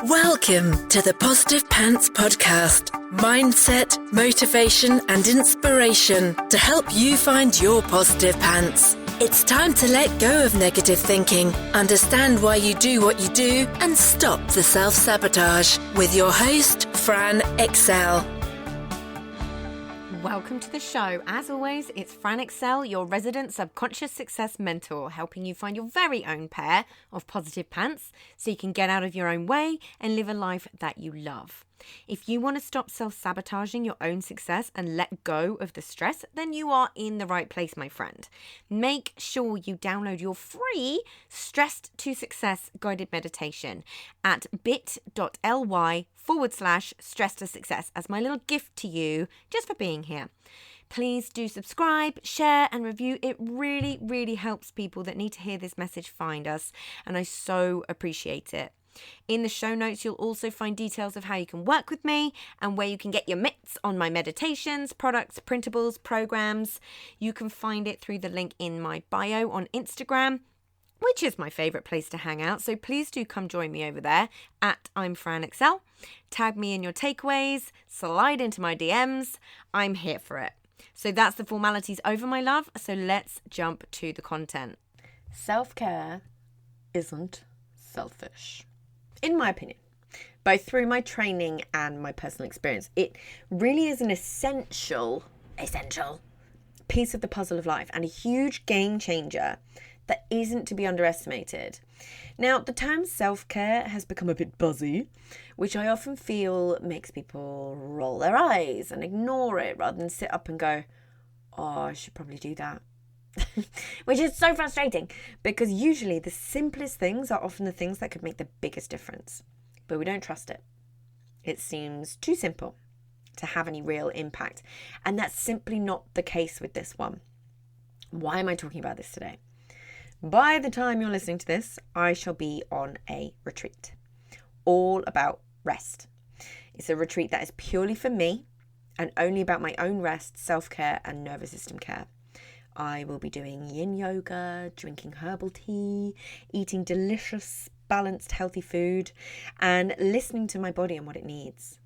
Welcome to the Positive Pants Podcast. Mindset, motivation and inspiration to help you find your positive pants. It's time to let go of negative thinking, understand why you do what you do and stop the self-sabotage with your host, Fran Excel. Welcome to the show. As always, it's Fran Excel, your resident subconscious success mentor, helping you find your very own pair of positive pants so you can get out of your own way and live a life that you love. If you want to stop self-sabotaging your own success and let go of the stress, then you are in the right place, my friend. Make sure you download your free Stressed to Success guided meditation at bit.ly/stress to success as my little gift to you just for being here. Please do subscribe, share and review. It really, really helps people that need to hear this message find us, and I so appreciate it. In the show notes, you'll also find details of how you can work with me and where you can get your mitts on my meditations, products, printables, programs. You can find it through the link in my bio on Instagram, which is my favorite place to hang out. So please do come join me over there at I'm Fran Excel. Tag me in your takeaways, slide into my DMs. I'm here for it. So that's the formalities over, my love. So let's jump to the content. Self-care isn't selfish. In my opinion, both through my training and my personal experience, it really is an essential piece of the puzzle of life and a huge game changer that isn't to be underestimated. Now, the term self-care has become a bit buzzy, which I often feel makes people roll their eyes and ignore it rather than sit up and go, oh, I should probably do that. Which is so frustrating because usually the simplest things are often the things that could make the biggest difference, but we don't trust it. It seems too simple to have any real impact, and that's simply not the case with this one. Why am I talking about this today? By the time you're listening to this, I shall be on a retreat all about rest. It's a retreat that is purely for me and only about my own rest, self-care and nervous system care. I will be doing yin yoga, drinking herbal tea, eating delicious, balanced, healthy food, and listening to my body and what it needs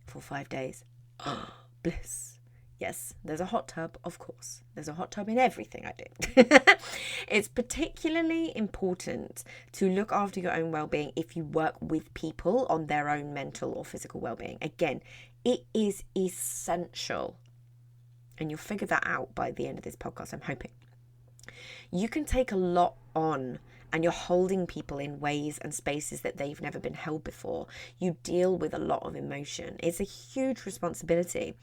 for 5 days. Oh, bliss. Yes, there's a hot tub, of course. There's a hot tub in everything I do. It's particularly important to look after your own well-being if you work with people on their own mental or physical well-being. Again, it is essential. And you'll figure that out by the end of this podcast, I'm hoping. You can take a lot on and you're holding people in ways and spaces that they've never been held before. You deal with a lot of emotion. It's a huge responsibility.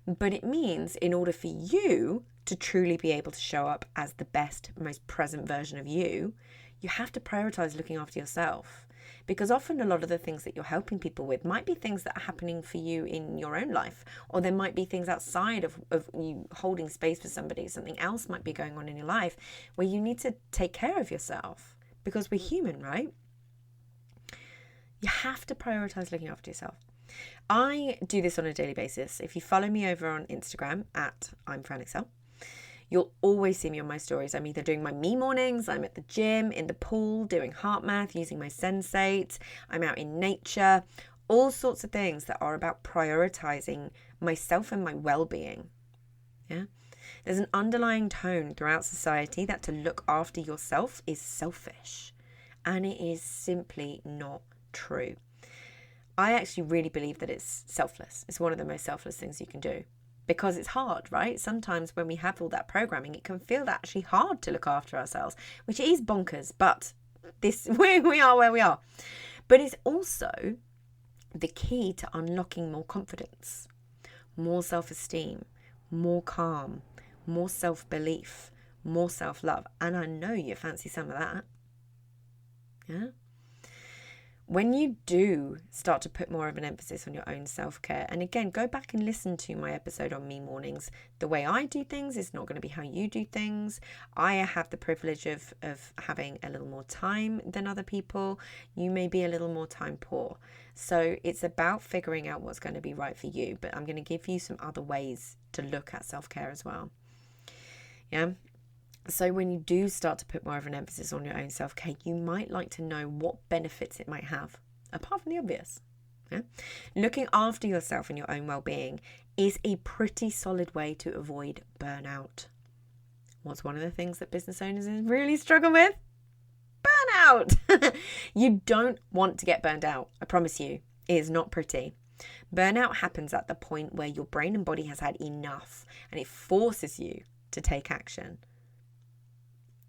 But it means in order for you to truly be able to show up as the best, most present version of you, you have to prioritize looking after yourself. Because often a lot of the things that you're helping people with might be things that are happening for you in your own life, or there might be things outside of you holding space for somebody. Something else might be going on in your life where you need to take care of yourself because we're human, right? You have to prioritize looking after yourself. I do this on a daily basis. If you follow me over on Instagram at I'm Fran Excel, you'll always see me on my stories. I'm either doing my me mornings, I'm at the gym, in the pool, doing heart math, using my sensate, I'm out in nature, all sorts of things that are about prioritizing myself and my well-being. Yeah. There's an underlying tone throughout society that to look after yourself is selfish, and it is simply not true. I actually really believe that it's selfless. It's one of the most selfless things you can do. Because it's hard, right? Sometimes when we have all that programming, it can feel actually hard to look after ourselves, which is bonkers, but we are where we are. But it's also the key to unlocking more confidence, more self-esteem, more calm, more self-belief, more self-love. And I know you fancy some of that. Yeah? When you do start to put more of an emphasis on your own self-care, and again, go back and listen to my episode on me mornings. The way I do things is not going to be how you do things. I have the privilege of having a little more time than other people. You may be a little more time poor. So it's about figuring out what's going to be right for you. But I'm going to give you some other ways to look at self-care as well. Yeah. So when you do start to put more of an emphasis on your own self-care, you might like to know what benefits it might have. apart from the obvious. Yeah? Looking after yourself and your own well-being is a pretty solid way to avoid burnout. What's one of the things that business owners really struggle with? Burnout! You don't want to get burned out. I promise you, it is not pretty. Burnout happens at the point where your brain and body has had enough and it forces you to take action.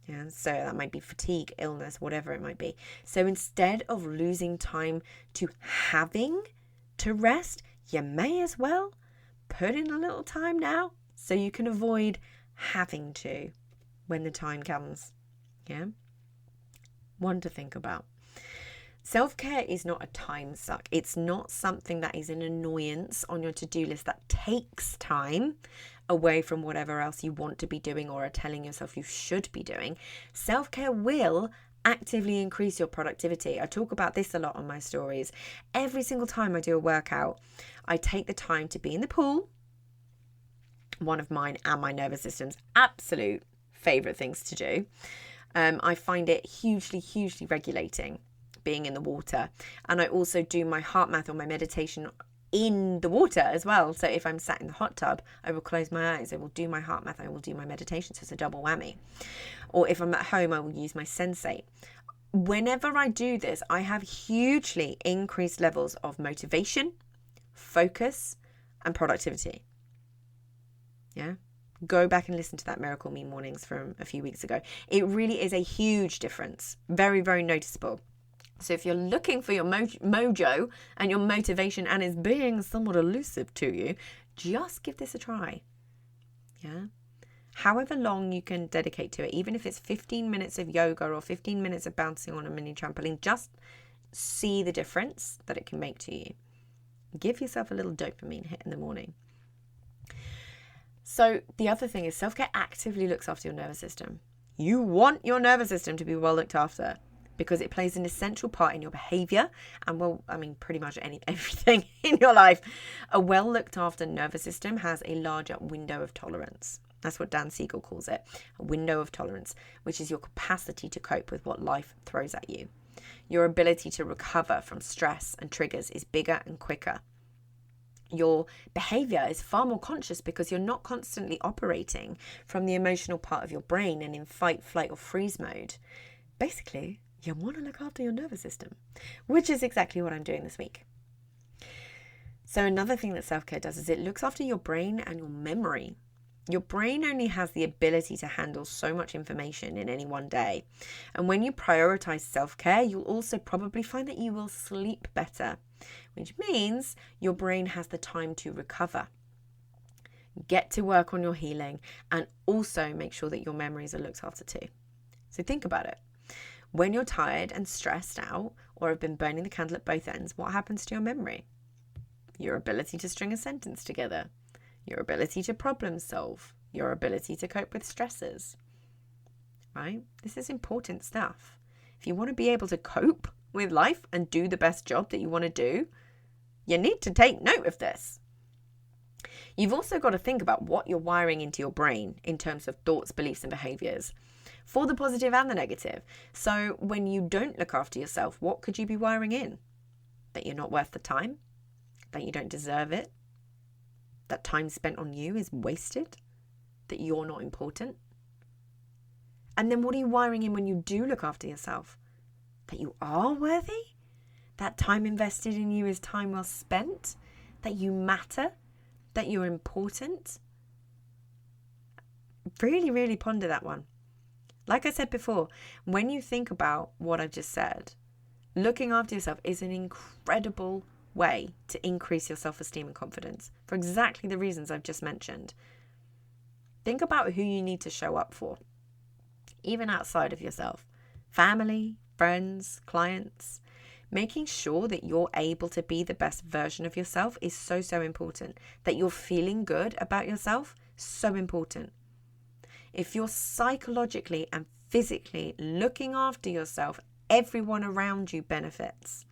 Yeah, so that might be fatigue, illness, whatever it might be. So instead of losing time to having to rest, you may as well put in a little time now so you can avoid having to when the time comes. Yeah. One to think about. Self-care is not a time suck. It's not something that is an annoyance on your to-do list that takes time away from whatever else you want to be doing or are telling yourself you should be doing. Self-care will actively increase your productivity. I talk about this a lot on my stories. Every single time I do a workout, I take the time to be in the pool. One of mine and my nervous system's absolute favorite things to do. I find it hugely regulating being in the water. And I also do my heart math or my meditation in the water as well. So if I'm sat in the hot tub, I will close my eyes, I will do my heart math, I will do my meditation. So it's a double whammy. Or if I'm at home, I will use my sensate. Whenever I do this, I have hugely increased levels of motivation, focus, and productivity. Yeah. Go back and listen to that Miracle Me Mornings from a few weeks ago. It really is a huge difference. Very noticeable. So if you're looking for your mojo and your motivation and it's being somewhat elusive to you, just give this a try. Yeah. However long you can dedicate to it, even if it's 15 minutes of yoga or 15 minutes of bouncing on a mini trampoline, just see the difference that it can make to you. Give yourself a little dopamine hit in the morning. So the other thing is self-care actively looks after your nervous system. You want your nervous system to be well looked after because it plays an essential part in your behavior and pretty much everything in your life. A well looked after nervous system has a larger window of tolerance. That's what Dan Siegel calls it, a window of tolerance, which is your capacity to cope with what life throws at you. Your ability to recover from stress and triggers is bigger and quicker. Your behavior is far more conscious because you're not constantly operating from the emotional part of your brain and in fight, flight, or freeze mode. Basically, you want to look after your nervous system, which is exactly what I'm doing this week. So another thing that self-care does is it looks after your brain and your memory. Your brain only has the ability to handle so much information in any one day. And when you prioritize self-care, you'll also probably find that you will sleep better, which means your brain has the time to recover. Get to work on your healing and also make sure that your memories are looked after too. So think about it. When you're tired and stressed out or have been burning the candle at both ends, what happens to your memory? Your ability to string a sentence together, your ability to problem solve, your ability to cope with stresses, right? This is important stuff. If you want to be able to cope with life and do the best job that you want to do, you need to take note of this. You've also got to think about what you're wiring into your brain in terms of thoughts, beliefs, and behaviors for the positive and the negative. So when you don't look after yourself, what could you be wiring in? That you're not worth the time? That you don't deserve it? That time spent on you is wasted? That you're not important? And then what are you wiring in when you do look after yourself? That you are worthy? That time invested in you is time well spent? That you matter? That you're important? Really ponder that one. Like I said before, when you think about what I've just said, looking after yourself is an incredible way to increase your self-esteem and confidence for exactly the reasons I've just mentioned. Think about who you need to show up for, even outside of yourself. Family, friends, clients. Making sure that you're able to be the best version of yourself is so important. That you're feeling good about yourself, so important. If you're psychologically and physically looking after yourself, everyone around you benefits.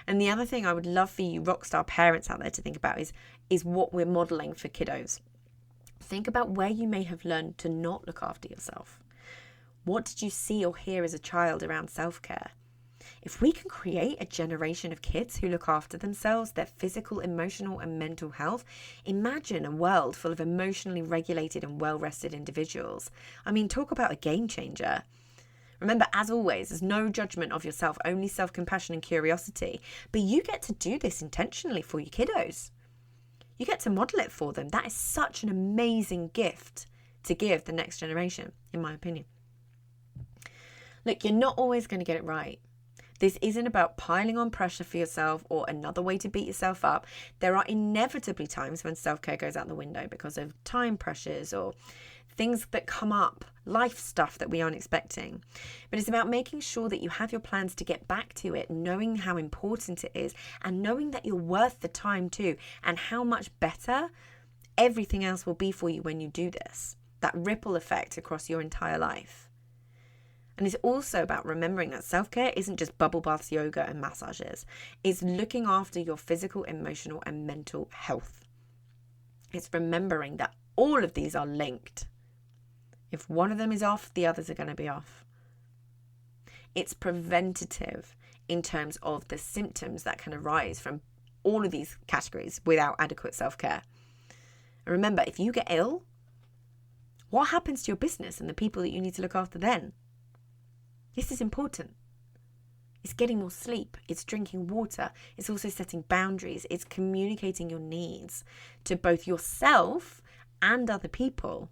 And the other thing I would love for you rockstar parents out there to think about is what we're modeling for kiddos. Think about where you may have learned to not look after yourself. What did you see or hear as a child around self-care? If we can create a generation of kids who look after themselves, their physical, emotional, and mental health, imagine a world full of emotionally regulated and well-rested individuals. I mean, talk about a game changer. Remember, as always, there's no judgment of yourself, only self-compassion and curiosity. But you get to do this intentionally for your kiddos. You get to model it for them. That is such an amazing gift to give the next generation, in my opinion. Look, you're not always going to get it right. This isn't about piling on pressure for yourself or another way to beat yourself up. There are inevitably times when self-care goes out the window because of time pressures or things that come up, life stuff that we aren't expecting. But it's about making sure that you have your plans to get back to it, knowing how important it is and knowing that you're worth the time too, and how much better everything else will be for you when you do this. That ripple effect across your entire life. And it's also about remembering that self-care isn't just bubble baths, yoga and massages. It's looking after your physical, emotional and mental health. It's remembering that all of these are linked. If one of them is off, the others are going to be off. It's preventative in terms of the symptoms that can arise from all of these categories without adequate self-care. And remember, if you get ill, what happens to your business and the people that you need to look after then? This is important. It's getting more sleep. It's drinking water. It's also setting boundaries. It's communicating your needs to both yourself and other people.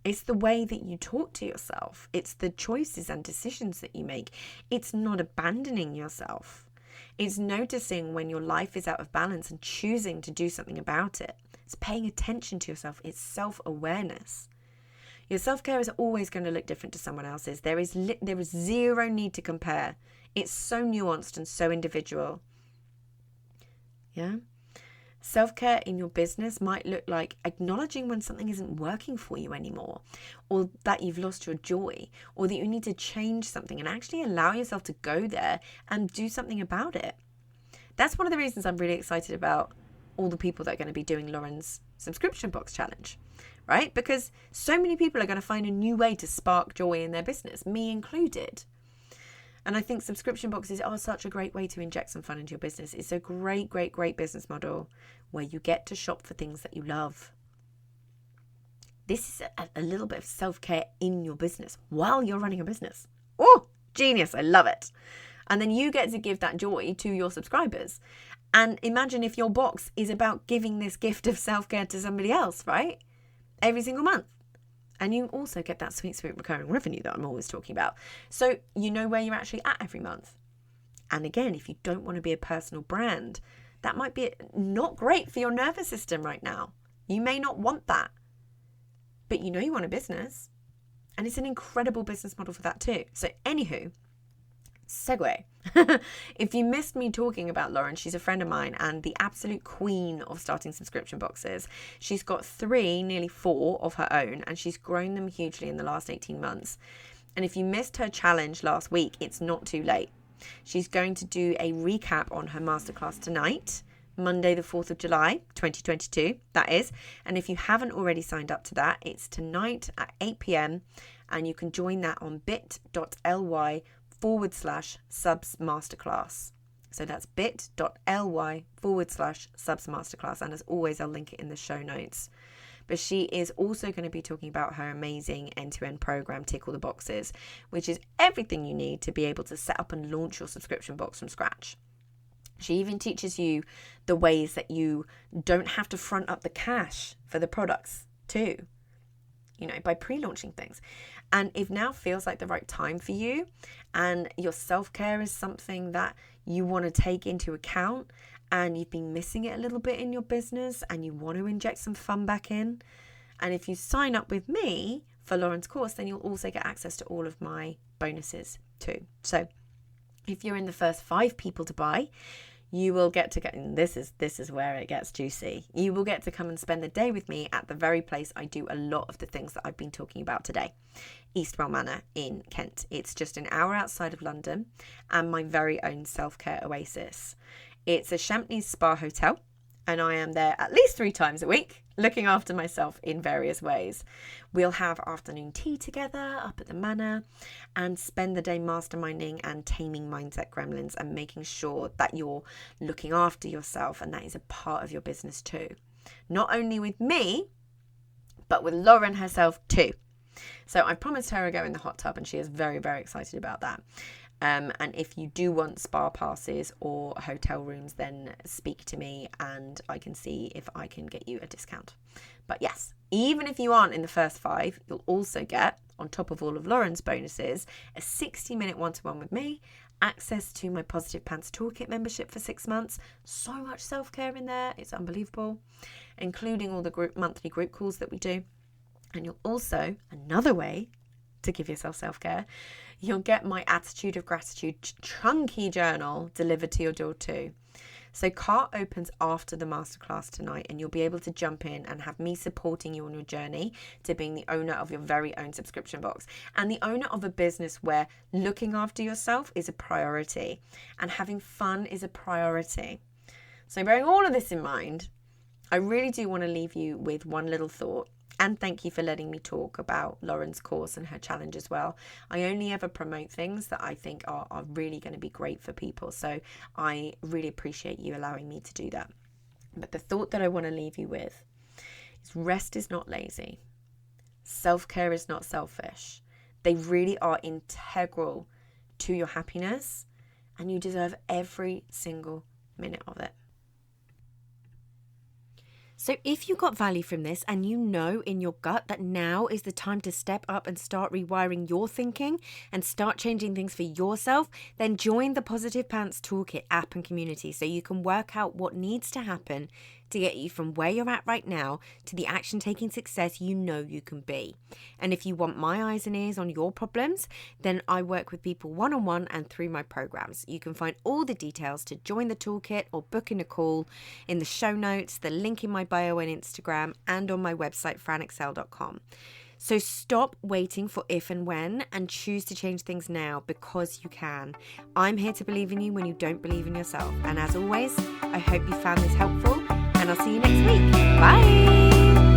It's the way that you talk to yourself. It's the choices and decisions that you make. It's not abandoning yourself. It's noticing when your life is out of balance and choosing to do something about it. It's paying attention to yourself. It's self-awareness. Your self-care is always going to look different to someone else's. There is zero need to compare. It's so nuanced and so individual. Yeah? Self-care in your business might look like acknowledging when something isn't working for you anymore, or that you've lost your joy, or that you need to change something, and actually allow yourself to go there and do something about it. That's one of the reasons I'm really excited about all the people that are going to be doing Lauren's subscription box challenge, right? Because so many people are going to find a new way to spark joy in their business, me included. And I think subscription boxes are such a great way to inject some fun into your business. It's a great, great, great business model where you get to shop for things that you love. This is a little bit of self-care in your business while you're running a business. Oh, genius. I love it. And then you get to give that joy to your subscribers. And imagine if your box is about giving this gift of self-care to somebody else, right? Every single month. And you also get that sweet, sweet recurring revenue that I'm always talking about. So you know where you're actually at every month. And again, if you don't want to be a personal brand, that might be not great for your nervous system right now. You may not want that. But you know you want a business. And it's an incredible business model for that too. So anywho, segue. If you missed me talking about Lauren, she's a friend of mine and the absolute queen of starting subscription boxes. She's got 3, nearly 4 of her own, and she's grown them hugely in the last 18 months. And if you missed her challenge last week, it's not too late. She's going to do a recap on her masterclass tonight, Monday the 4th of July, 2022, that is. And if you haven't already signed up to that, it's tonight at 8 p.m. and you can join that on bit.ly/subs masterclass. So that's bit.ly/subs masterclass. And as always, I'll link it in the show notes. But she is also going to be talking about her amazing end-to-end program, Tick All the Boxes, which is everything you need to be able to set up and launch your subscription box from scratch. She even teaches you the ways that you don't have to front up the cash for the products too, you know, by pre-launching things. And if now feels like the right time for you and your self-care is something that you want to take into account and you've been missing it a little bit in your business and you want to inject some fun back in, and if you sign up with me for Lauren's course, then you'll also get access to all of my bonuses too. So if you're in the first 5 people to buy, you will get to get, and this is where it gets juicy. You will get to come and spend the day with me at the very place I do a lot of the things that I've been talking about today, Eastwell Manor in Kent. It's just an hour outside of London and my very own self-care oasis. It's a Champneys spa hotel and I am there at least 3 times a week, looking after myself in various ways. We'll have afternoon tea together up at the Manor and spend the day masterminding and taming mindset gremlins and making sure that you're looking after yourself, and that is a part of your business too. Not only with me, but with Lauren herself too. So I promised her a go in the hot tub, and she is very, very excited about that. And if you do want spa passes or hotel rooms, then speak to me and I can see if I can get you a discount. But yes, even if you aren't in the first 5, you'll also get, on top of all of Lauren's bonuses, a 60-minute one-to-one with me, access to my Positive Pants Toolkit membership for 6 months. So much self-care in there. It's unbelievable, including all the monthly group calls that we do. And you'll also, another way to give yourself self-care, you'll get my Attitude of Gratitude chunky journal delivered to your door too. So cart opens after the masterclass tonight, and you'll be able to jump in and have me supporting you on your journey to being the owner of your very own subscription box and the owner of a business where looking after yourself is a priority and having fun is a priority. So bearing all of this in mind, I really do want to leave you with one little thought. And thank you for letting me talk about Lauren's course and her challenge as well. I only ever promote things that I think are really going to be great for people. So I really appreciate you allowing me to do that. But the thought that I want to leave you with is rest is not lazy. Self-care is not selfish. They really are integral to your happiness, and you deserve every single minute of it. So if you got value from this and you know in your gut that now is the time to step up and start rewiring your thinking and start changing things for yourself, then join the Positive Pants Toolkit app and community so you can work out what needs to happen to get you from where you're at right now to the action-taking success you know you can be. And if you want my eyes and ears on your problems, then I work with people one-on-one and through my programs. You can find all the details to join the toolkit or book in a call in the show notes, the link in my bio on Instagram, and on my website, franexcel.com. So stop waiting for if and when and choose to change things now, because you can. I'm here to believe in you when you don't believe in yourself. And as always, I hope you found this helpful, and I'll see you next week. Bye!